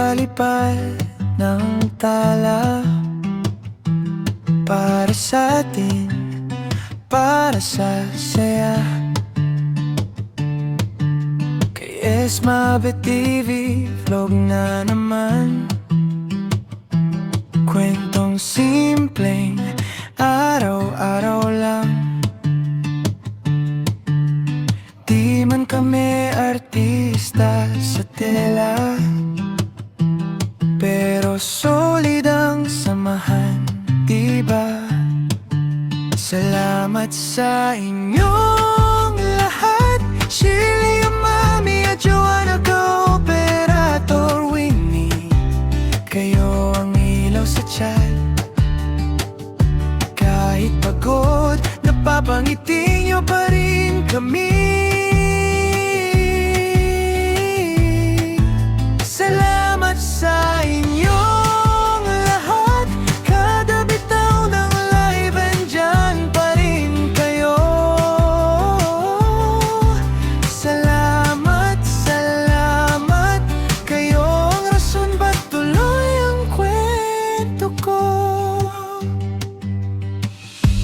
nagpalipad ng tala para sa atin, para sa saya. Kay Esmabe TV, vlog na naman. Kwentong simpleng araw-araw lang. Di man kami artista sa tela, pero solid ang samahan, diba? Salamat sa inyong lahat, Shirley, Mami at Joanna, Ka-Operator Winnie. Kayo ang ilaw sa chat. Kahit pagod, napapangiti nyo pa rin kami. Salamat sa inyong lahat, kada bitaw ng live andyan pa rin kayo. Salamat, salamat, kayo ang rason ba't tuloy ang kwento ko.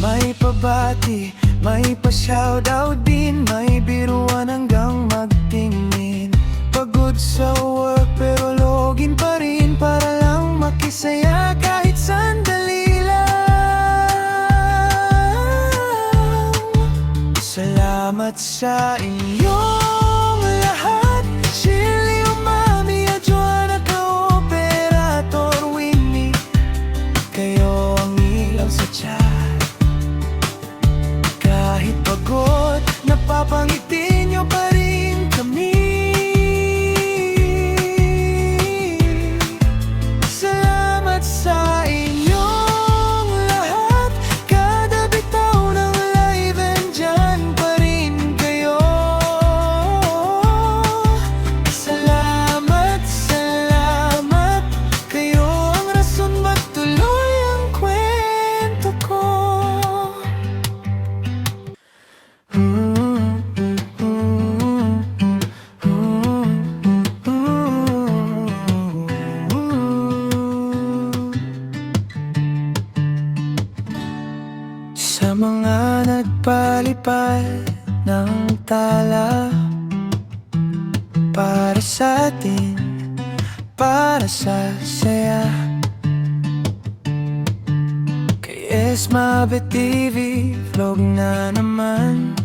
May pabati, may pa-shoutout din, may biruan hanggang magtingin. Pagod sa work pero login pa rin para lang makisaya kahit sandali lang. Salamat sa inyong lahat, Shirley, Mami at Joanna, Ka-Operator Winnie. Kayo ang ilaw sa chat. Kahit pagod, napapangiti nyo pa rin kami. Salamat sa inyong lahat, kada bitaw ng live andyan pa rin kayo. Salamat, salamat, kayo ang rason ba't tuloy ang kwento ko. Sa mga nagpalipad ng tala para sa atin, para sa saya. Kay Esmabe TV, vlog na naman.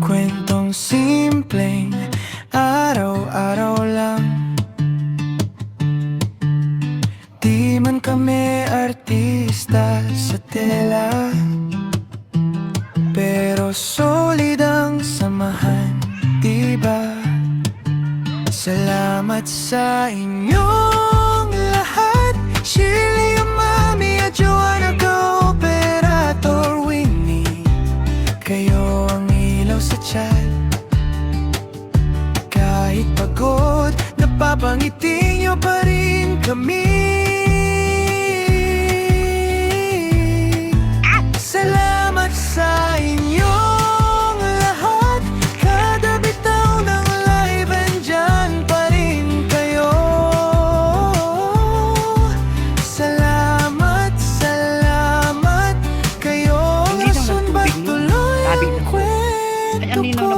Kwentong simpleng araw-araw lang. Di man kami artista sa tela, pero solid ang samahan, diba? Salamat sa inyong lahat, Shirley, Mami at Joanna, Ka-Operator Winnie. Kayo ang ilaw sa chat. Kahit pagod, napapangiti nyo pa rin kami. Salamat sa inyong lahat, kada bitaw ng live andyan pa rin kayo. Salamat, salamat, kayo ang rason ba't tuloy ang kwento ko.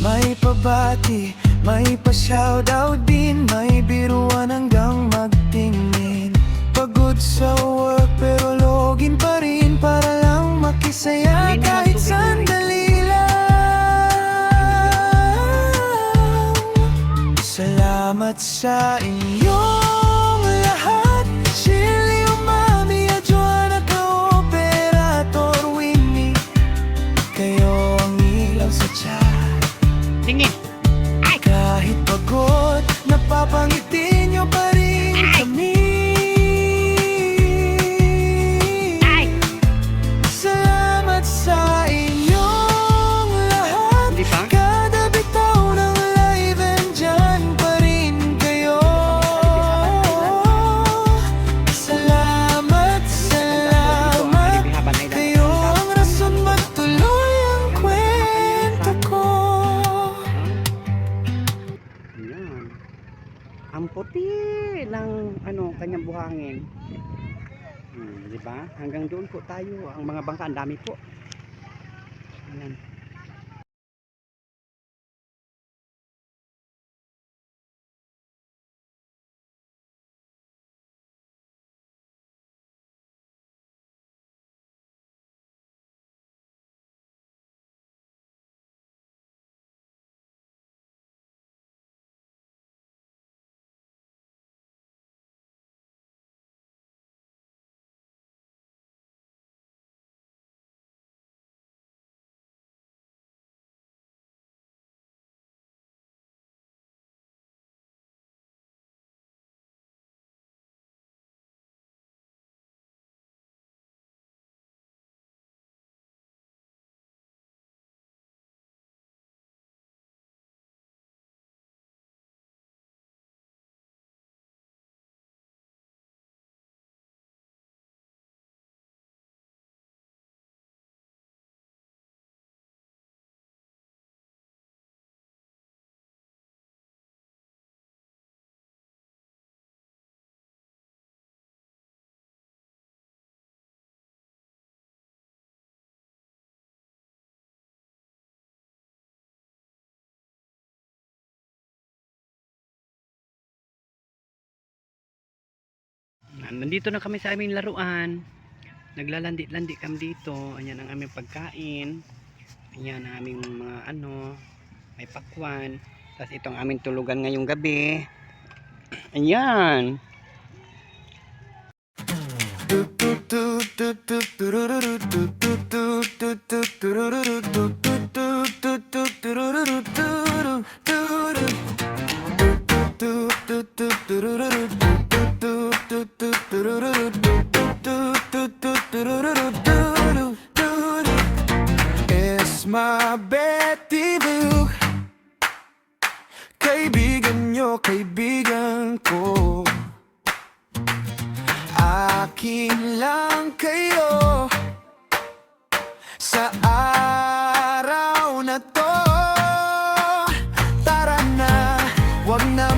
May pabati, may pa-shoutout din, may biruan hanggang magtingin. Pagod sa work pero login pa rin para lang makisaya kahit sandali lang. Salamat sa inyong lahat, Shirley, Mami at Joanna, Ka-Operator Winnie. Kayo ang ilaw sa chat. Tingin. Kahit pagod, napapangiti nyo pa rin kami. Salamat sa inyong lahat, Di ba? kada bitaw ng live andyan pa rin kayo. Ang puti ng ano kanyang buhangin. Di ba? Hanggang doon po tayo. Ang mga bangka, ang dami po. Ayan. Nandito na kami sa aming laruan. Naglalandi-landi kami dito. Ayan ang aming pagkain. Ayan ang aming mga ano, may pakwan. Tapos itong aming tulugan ngayong gabi. Ayan. It's my Betty Boo. Kaibigan nyo, kaibigan ko. Akin lang kayo sa araw na to. Tara na, wag na